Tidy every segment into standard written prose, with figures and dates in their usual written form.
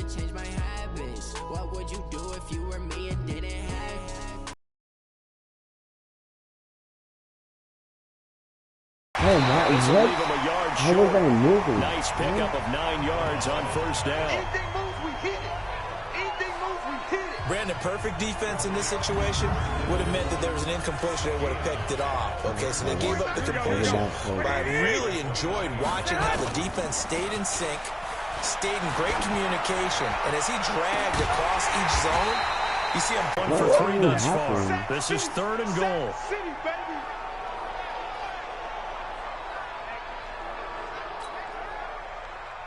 to change my habits. What would you do if you were me and didn't have? Oh, that is what? How was that moving? Nice pickup of 9 yards on first down. Anything moves, we hit it. Anything moves, we hit it. Brandon, perfect defense in this situation would have meant that there was an incompletion. They would have picked it off. Okay, so they gave up the completion. But I really enjoyed watching how the defense stayed in sync, stayed in great communication, and as he dragged across each zone, you see him 1 for 3 thus far. This is 3rd and goal.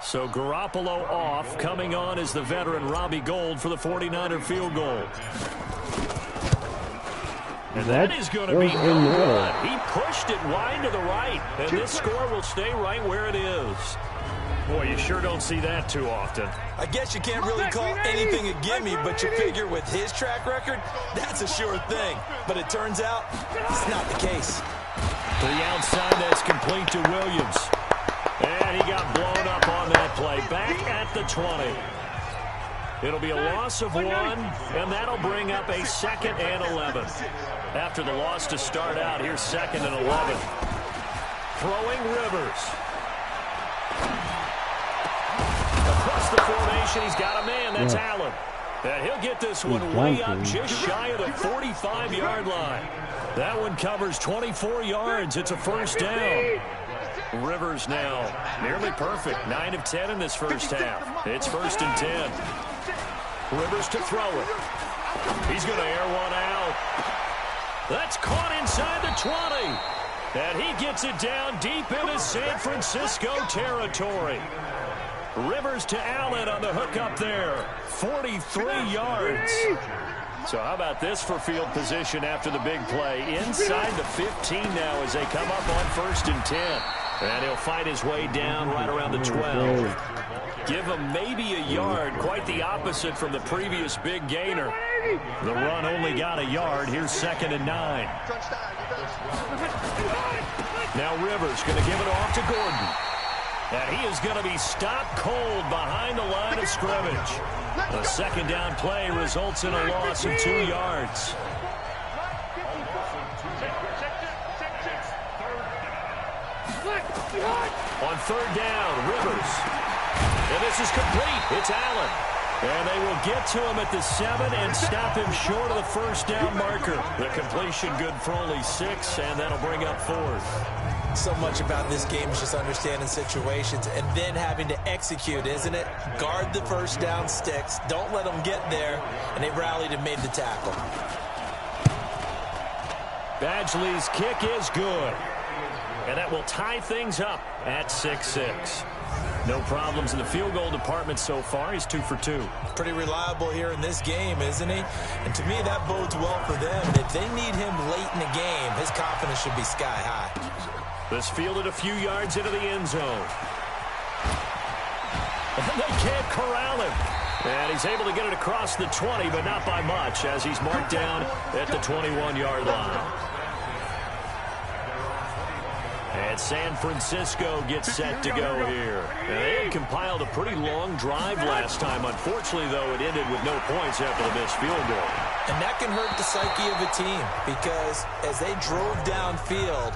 So Garoppolo off. Coming on is the veteran Robbie Gould for the 49er field goal. And that is going to be no good. He pushed it wide to the right, and this score will stay right where it is. Boy, you sure don't see that too often. I guess you can't really call anything a gimme, but you figure with his track record, that's a sure thing. But it turns out it's not the case. To the outside, that's complete to Williams. And he got blown up on that play. Back at the 20. It'll be a loss of 1, and that'll bring up a 2nd and 11. After the loss to start out, here's 2nd and 11. Throwing Rivers. Across the formation, he's got a man. That's Allen. And he'll get this one way up just shy of the 45-yard line. That one covers 24 yards. It's a first down. Rivers now nearly perfect. 9 of 10 in this first half. It's 1st and 10. Rivers to throw it. He's going to air one out. That's caught inside the 20. And he gets it down deep into San Francisco territory. Rivers to Allen on the hook up there. 43 yards. So how about this for field position after the big play? Inside the 15 now as they come up on 1st and 10. And he'll fight his way down right around the 12. Give him maybe a yard. Quite the opposite from the previous big gainer. The run only got a yard. Here's 2nd and 9. Now Rivers going to give it off to Gordon. And he is going to be stopped cold behind the line of scrimmage. The 2nd down play results in a loss of 2 yards. On 3rd down, Rivers. And this is complete. It's Allen. And they will get to him at the 7 and stop him short of the 1st down marker. The completion good for only 6, and that'll bring up 4th. So much about this game is just understanding situations and then having to execute, isn't it? Guard the 1st down sticks. Don't let them get there. And they rallied and made the tackle. Badgley's kick is good. And that will tie things up at 6-6. No problems in the field goal department so far. He's 2 for 2. Pretty reliable here in this game, isn't he? And to me, that bodes well for them. If they need him late in the game, his confidence should be sky high. This fielded a few yards into the end zone. And they can't corral him. And he's able to get it across the 20, but not by much, as he's marked down at the 21-yard line. And San Francisco gets set to go here. And they had compiled a pretty long drive last time. Unfortunately, though, it ended with no points after the missed field goal. And that can hurt the psyche of a team because as they drove downfield,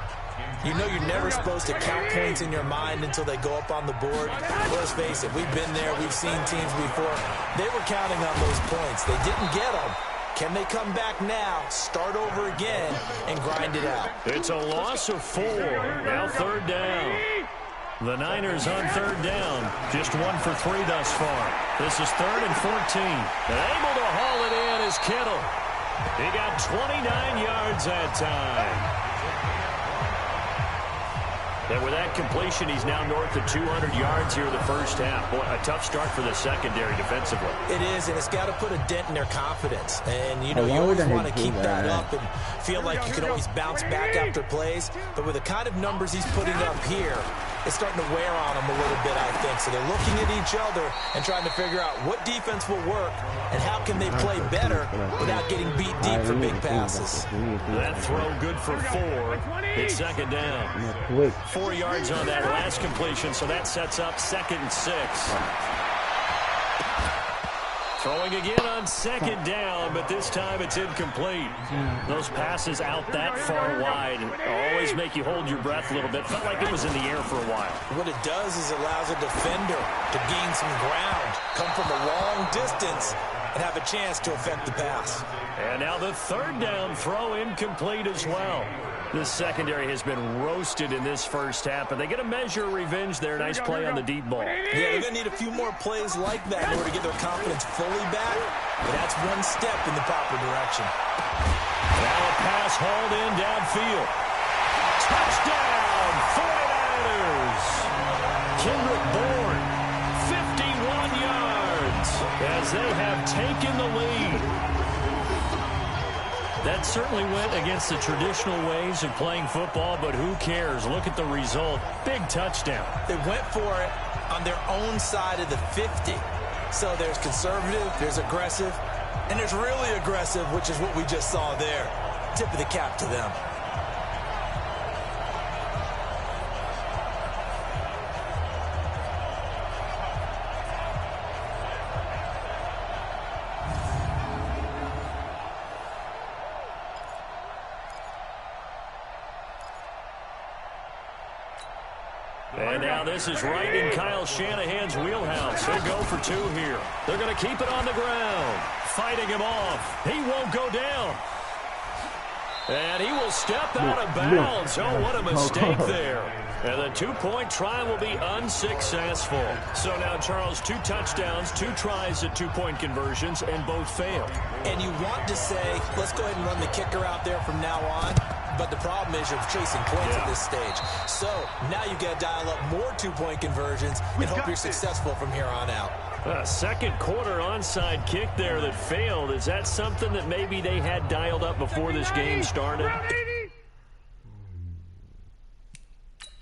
you know you're never supposed to count points in your mind until they go up on the board. Let's face it, we've been there. We've seen teams before. They were counting on those points. They didn't get them. Can they come back now, start over again, and grind it out? It's a loss of 4. Now 3rd down. The Niners on 3rd down. Just 1 for 3 thus far. This is 3rd and 14. And able to haul it in is Kittle. He got 29 yards that time. And with that completion, he's now north of 200 yards here in the first half. Boy, a tough start for the secondary defensively. It is, and it's got to put a dent in their confidence. And, you know, you always want to keep that up and feel like you can always bounce back after plays. But with the kind of numbers he's putting up here, it's starting to wear on them a little bit, I think. So they're looking at each other and trying to figure out what defense will work and how can they play better without getting beat deep for big passes. That throw good for 4. It's 2nd down. 4 yards on that last completion, so that sets up 2nd and 6. Throwing again on second down, but this time it's incomplete. Those passes out that far wide always make you hold your breath a little bit. Felt like it was in the air for a while. What it does is it allows a defender to gain some ground, come from a long distance, and have a chance to affect the pass. And now the third down throw incomplete as well. This secondary has been roasted in this first half, but they get a measure of revenge there. Nice play on the deep ball. Yeah, they're going to need a few more plays like that in order to get their confidence fully back, but that's one step in the proper direction. Now a pass hauled in downfield. Touchdown, 49ers! Kendrick Bourne, 51 yards, as they have taken the lead. That certainly went against the traditional ways of playing football, but who cares? Look at the result. Big touchdown. They went for it on their own side of the 50. So there's conservative, there's aggressive, and there's really aggressive, which is what we just saw there. Tip of the cap to them. And now this is right in Kyle Shanahan's wheelhouse. He'll go for two here. They're going to keep it on the ground. Fighting him off. He won't go down. And he will step out of bounds. Oh, what a mistake there. And the two-point try will be unsuccessful. So now, Charles, 2 touchdowns, 2 tries at two-point conversions, and both failed. And you want to say, let's go ahead and run the kicker out there from now on. But the problem is you're chasing points at this stage. So now you've got to dial up more two-point conversions and hope you're successful from here on out. Second quarter onside kick there that failed. Is that something that maybe they had dialed up before this game started?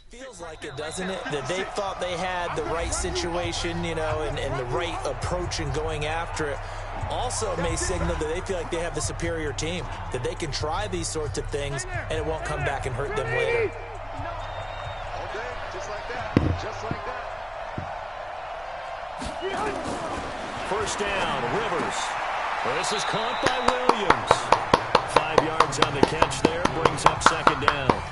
Feels like it, doesn't it? That they thought they had the right situation, you know, and the right approach in going after it. Also, it may signal that they feel like they have the superior team, that they can try these sorts of things, and it won't come back and hurt them later. Okay, just like that. Just like that. First down, Rivers. This is caught by Williams. 5 yards on the catch there, brings up second down.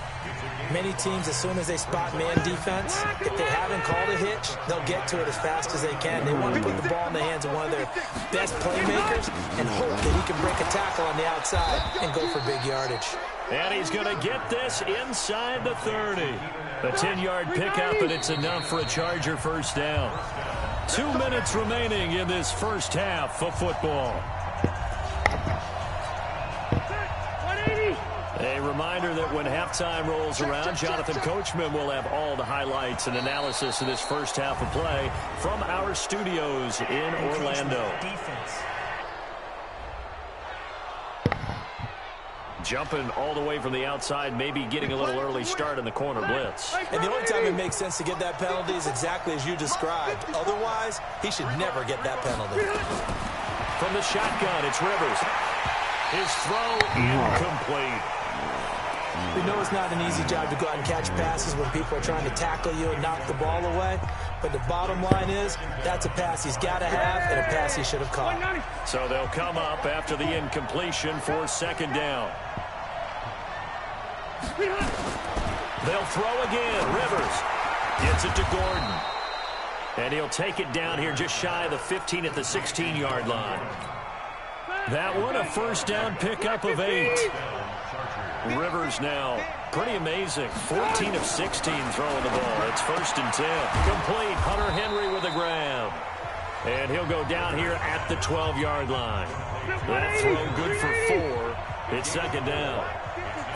Many teams, as soon as they spot man defense, if they haven't called a hitch, they'll get to it as fast as they can. They want to put the ball in the hands of one of their best playmakers and hope that he can break a tackle on the outside and go for big yardage. And he's going to get this inside the 30. A 10-yard pickup, and it's enough for a Charger first down. 2 minutes remaining in this first half of football. A reminder that when halftime rolls around, Jonathan Coachman will have all the highlights and analysis of this first half of play from our studios in Orlando. Jumping all the way from the outside, maybe getting a little early start in the corner blitz. And the only time it makes sense to get that penalty is exactly as you described. Otherwise, he should never get that penalty. From the shotgun, it's Rivers. His throw incomplete. We know it's not an easy job to go out and catch passes when people are trying to tackle you and knock the ball away. But the bottom line is, that's a pass he's got to have and a pass he should have caught. So they'll come up after the incompletion for second down. They'll throw again. Rivers gets it to Gordon. And he'll take it down here just shy of the 15 at the 16-yard line. That one, a first down pickup of 8. Rivers now, pretty amazing. 14 of 16 throwing the ball. It's first and 10. Complete. Hunter Henry with a grab. And he'll go down here at the 12-yard line. That throw good for 4. It's second down.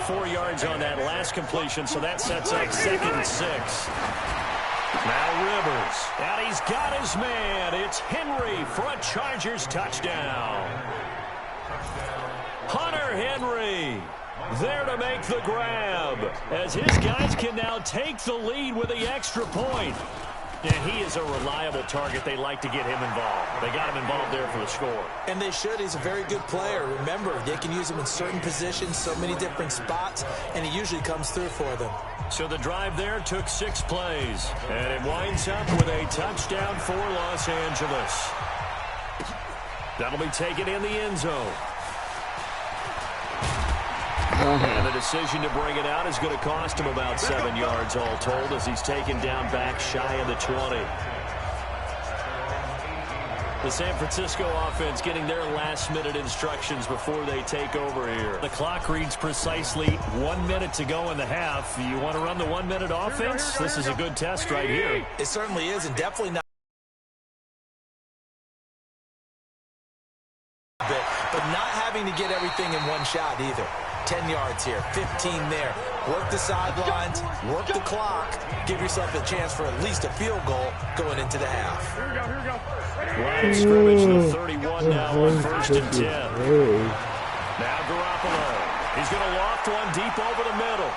4 yards on that last completion, so that sets up second and 6. Now Rivers, and he's got his man. It's Henry for a Chargers touchdown. Hunter Henry there to make the grab, as his guys can now take the lead with the extra point. And he is a reliable target. They like to get him involved. They got him involved there for the score. And they should. He's a very good player. Remember, they can use him in certain positions, so many different spots, and he usually comes through for them. So the drive there took 6 plays, and it winds up with a touchdown for Los Angeles. That'll be taken in the end zone. And the decision to bring it out is going to cost him about 7 yards all told as he's taken down back shy of the 20. The San Francisco offense getting their last-minute instructions before they take over here. The clock reads precisely 1 minute to go in the half. You want to run the 1 minute offense? This is a good test right here. It certainly is, and definitely not. But not having to get everything in one shot either. 10 yards here, 15 there. Work the sidelines, work the clock, give yourself a chance for at least a field goal going into the half. Here we go, here we go. Line of scrimmage, the 31 now on 1st and 10. Now Garoppolo. He's going to loft one deep over the middle.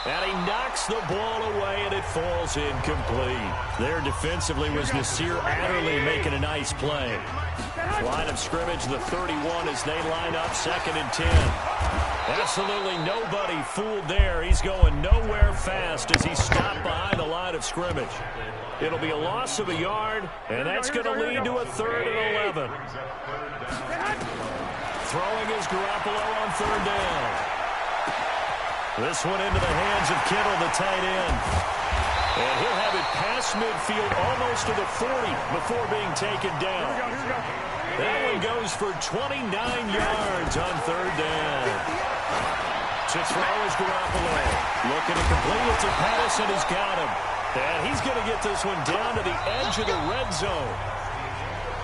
And he knocks the ball away, and it falls incomplete. There defensively was Nasir Adderley making a nice play. Line of scrimmage, the 31 as they line up 2nd and 10. Absolutely nobody fooled there. He's going nowhere fast as he's stopped behind the line of scrimmage. It'll be a loss of a yard, and that's going to lead to a 3rd and 11. Throwing is Garoppolo on 3rd down. This one into the hands of Kittle, the tight end. And he'll have it past midfield almost to the 40 before being taken down. That one goes for 29 yards on 3rd down. To throw is Garoppolo. Looking to complete it to Patterson. He's got him. And he's going to get this one down to the edge of the red zone.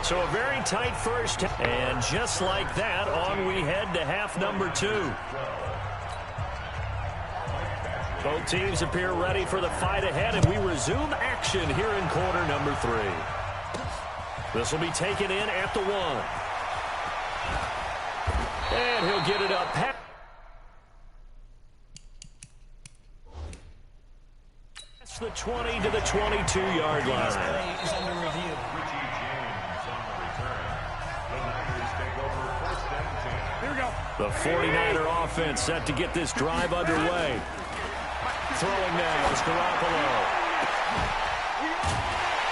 So a very tight first. And just like that, on we head to half number 2. Both teams appear ready for the fight ahead, and we resume action here in quarter number 3. This will be taken in at the 1. And he'll get it up. That's the 20 to the 22-yard line. Here we go. The 49er offense set to get this drive underway. Throwing now is Garoppolo.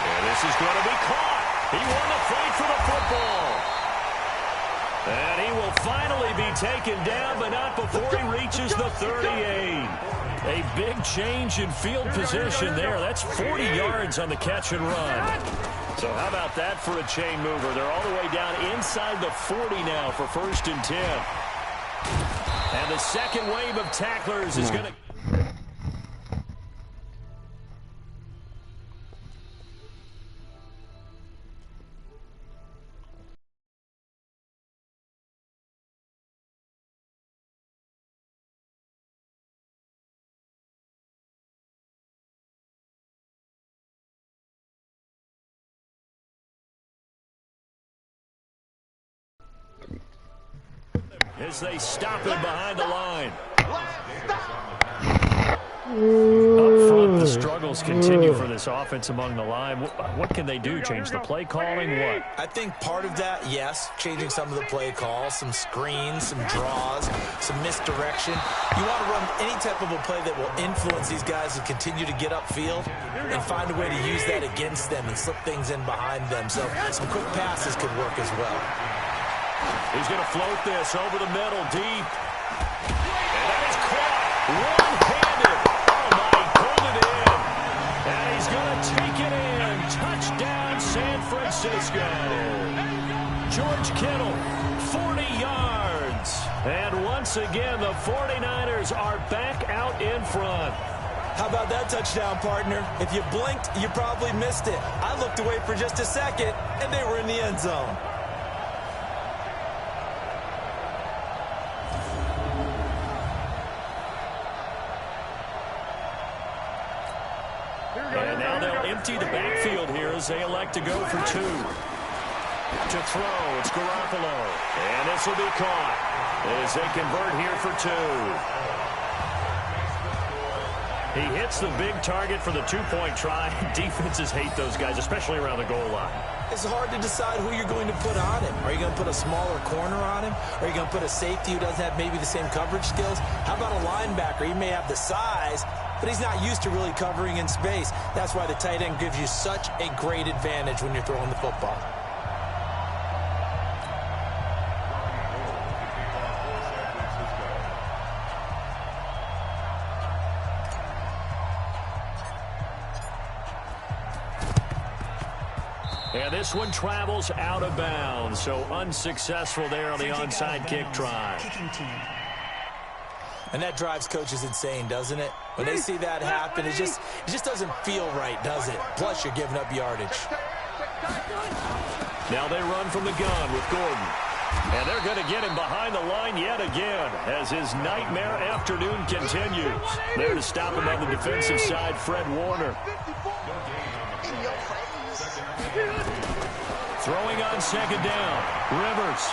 And this is going to be caught. He won the fight for the football. And he will finally be taken down, but not before he reaches the 38. A big change in field position there. That's 40 yards on the catch and run. So how about that for a chain mover? They're all the way down inside the 40 now for 1st and 10. And the second wave of tacklers is going to... as they stop him behind the line. Up front, the struggles continue for this offense among the line. What can they do? Change the play calling? What? I think part of that, yes, changing some of the play calls, some screens, some draws, some misdirection. You want to run any type of a play that will influence these guys to continue to get upfield and find a way to use that against them and slip things in behind them. So some quick passes could work as well. He's going to float this over the middle, deep. And that is caught one-handed. Oh, my, pulled it in. And he's going to take it in. Touchdown, San Francisco. George Kittle, 40 yards. And once again, the 49ers are back out in front. How about that touchdown, partner? If you blinked, you probably missed it. I looked away for just a second, and they were in the end zone. And now they'll empty the backfield here as they elect to go for 2. To throw, it's Garoppolo. And this will be caught as they convert here for 2. He hits the big target for the 2-point try. Defenses hate those guys, especially around the goal line. It's hard to decide who you're going to put on him. Are you going to put a smaller corner on him? Are you going to put a safety who doesn't have maybe the same coverage skills? How about a linebacker? He may have the size, but he's not used to really covering in space. That's why the tight end gives you such a great advantage when you're throwing the football. And this one travels out of bounds, so unsuccessful there on the onside kick try. And that drives coaches insane, doesn't it? When they see that happen, it just doesn't feel right, does it? Plus, you're giving up yardage. Now they run from the gun with Gordon. And they're going to get him behind the line yet again as his nightmare afternoon continues. There to stop him on the defensive side, Fred Warner. Throwing on second down, Rivers.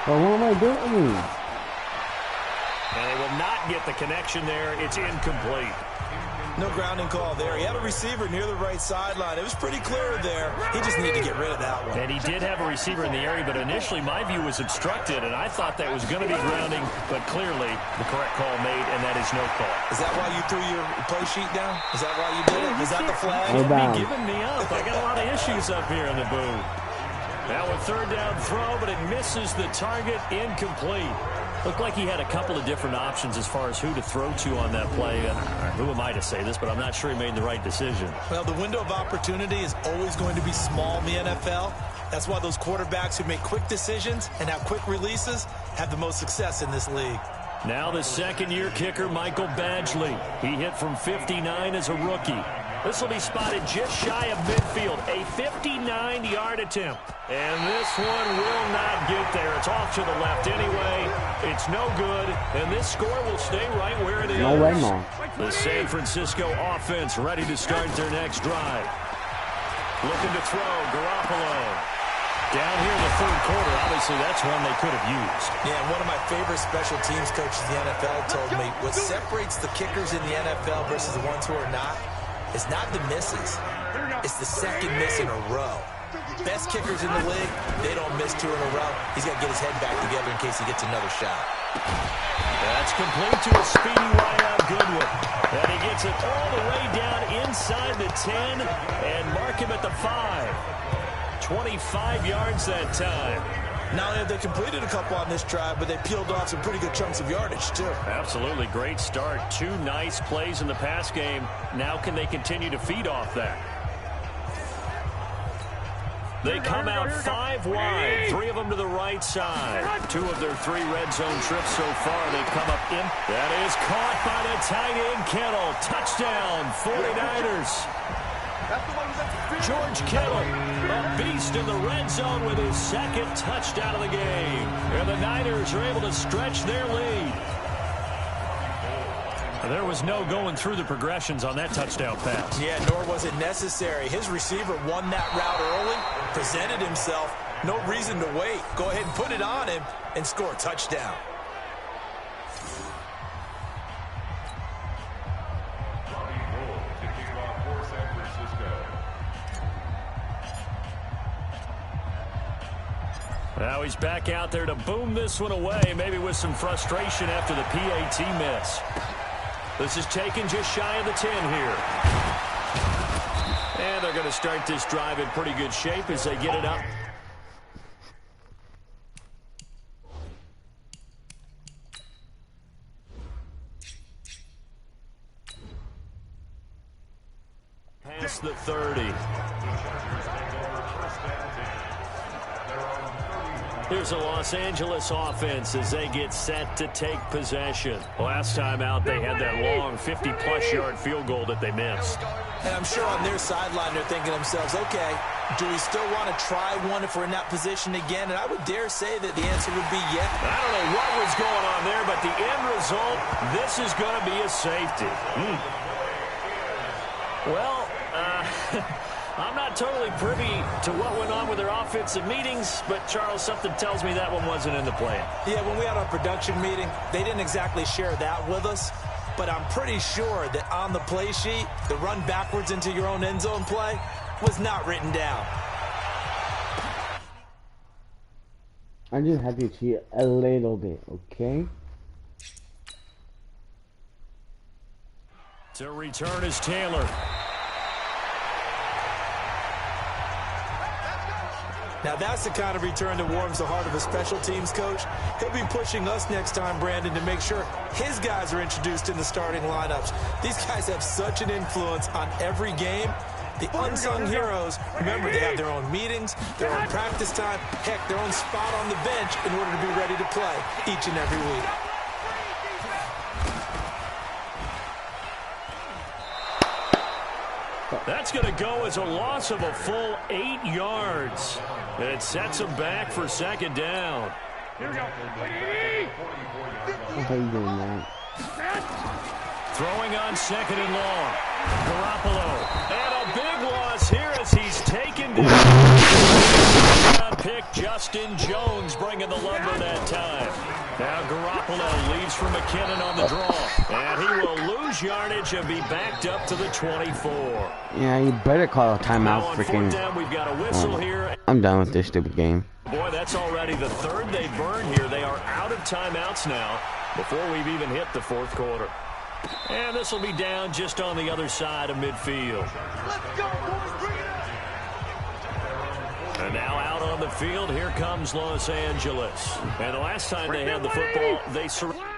Well, what am I doing? And they will not get the connection there. It's incomplete. No grounding call there. He had a receiver near the right sideline. It was pretty clear there. He just needed to get rid of that one. And he did have a receiver in the area, but initially my view was obstructed, and I thought that was going to be grounding, but clearly the correct call made, and that is no call. Is that why you threw your play sheet down? Is that why you did it? Is that the flag? You'll be giving me up. I got a lot of issues up here in the booth. Now a third down throw, but it misses the target, incomplete. Looked like he had a couple of different options as far as who to throw to on that play. Who am I to say this, but I'm not sure he made the right decision. Well, the window of opportunity is always going to be small in the NFL. That's why those quarterbacks who make quick decisions and have quick releases have the most success in this league. Now the second-year kicker, Michael Badgley. He hit from 59 as a rookie. This will be spotted just shy of midfield, a 59-yard attempt. And this one will not get there. It's off to the left anyway. It's no good, and this score will stay right where it is. No way, Mom. The San Francisco offense ready to start their next drive. Looking to throw, Garoppolo. Down here in the third quarter, obviously that's one they could have used. Yeah, and one of my favorite special teams coaches in the NFL told me what separates the kickers in the NFL versus the ones who are not is not the misses. It's the second miss in a row. Best kickers in the league, they don't miss two in a row. He's got to get his head back together in case he gets another shot. That's complete to a speedy wideout Goodwin. And he gets it all the way down inside the 10 and mark him at the 5. 25 yards that time. Not only have they completed a couple on this drive, but they peeled off some pretty good chunks of yardage, too. Absolutely. Great start. Two nice plays in the pass game. Now can they continue to feed off that? They come out 5 wide, 3 of them to the right side. 2 of their 3 red zone trips so far, they've come up in. That is caught by the tight end, Kittle. Touchdown, 49ers. George Kittle, a beast in the red zone with his second touchdown of the game. And the Niners are able to stretch their lead. There was no going through the progressions on that touchdown pass. Yeah, nor was it necessary. His receiver won that route early, presented himself. No reason to wait. Go ahead and put it on him and score a touchdown. Now he's back out there to boom this one away, maybe with some frustration after the PAT miss. This is taken just shy of the 10 here. And they're going to start this drive in pretty good shape as they get it up. Past the 30. Here's a Los Angeles offense as they get set to take possession. Last time out, they had that long 50-plus yard field goal that they missed. And I'm sure on their sideline, they're thinking to themselves, okay, do we still want to try one if we're in that position again? And I would dare say that the answer would be yes. I don't know what was going on there, but the end result, this is going to be a safety. Well, I'm not totally privy to what went on with their offensive meetings, but, Charles, something tells me that one wasn't in the plan. Yeah, when we had our production meeting, they didn't exactly share that with us, but I'm pretty sure that on the play sheet, the run backwards into your own end zone play was not written down. I just have to cheat a little bit, okay? To return is Taylor. Now, that's the kind of return that warms the heart of a special teams coach. He'll be pushing us next time, Brandon, to make sure his guys are introduced in the starting lineups. These guys have such an influence on every game The unsung heroes, remember, they have their own meetings, their own practice time, heck, their own spot on the bench in order to be ready to play each and every week. That's going to go as a loss of a full 8 yards. It sets them back for second down. Here we go. How you doing, man? Throwing on second and long. Garoppolo. And a big loss here as he's taken down. Pick Justin Jones bringing the lumber that time. Now Garoppolo leaves for McKinnon on the draw. And he will lose yardage and be backed up to the 24. Yeah, you better call a timeout, freaking. Down, we've got a whistle here. I'm done with this stupid game. Boy, that's already the third they burned here. They are out of timeouts now before we've even hit the fourth quarter. And this will be down just on the other side of midfield. Let's go, boys. Bring it up. And now out on the field, here comes Los Angeles. And the last time they had the football, they surrendered.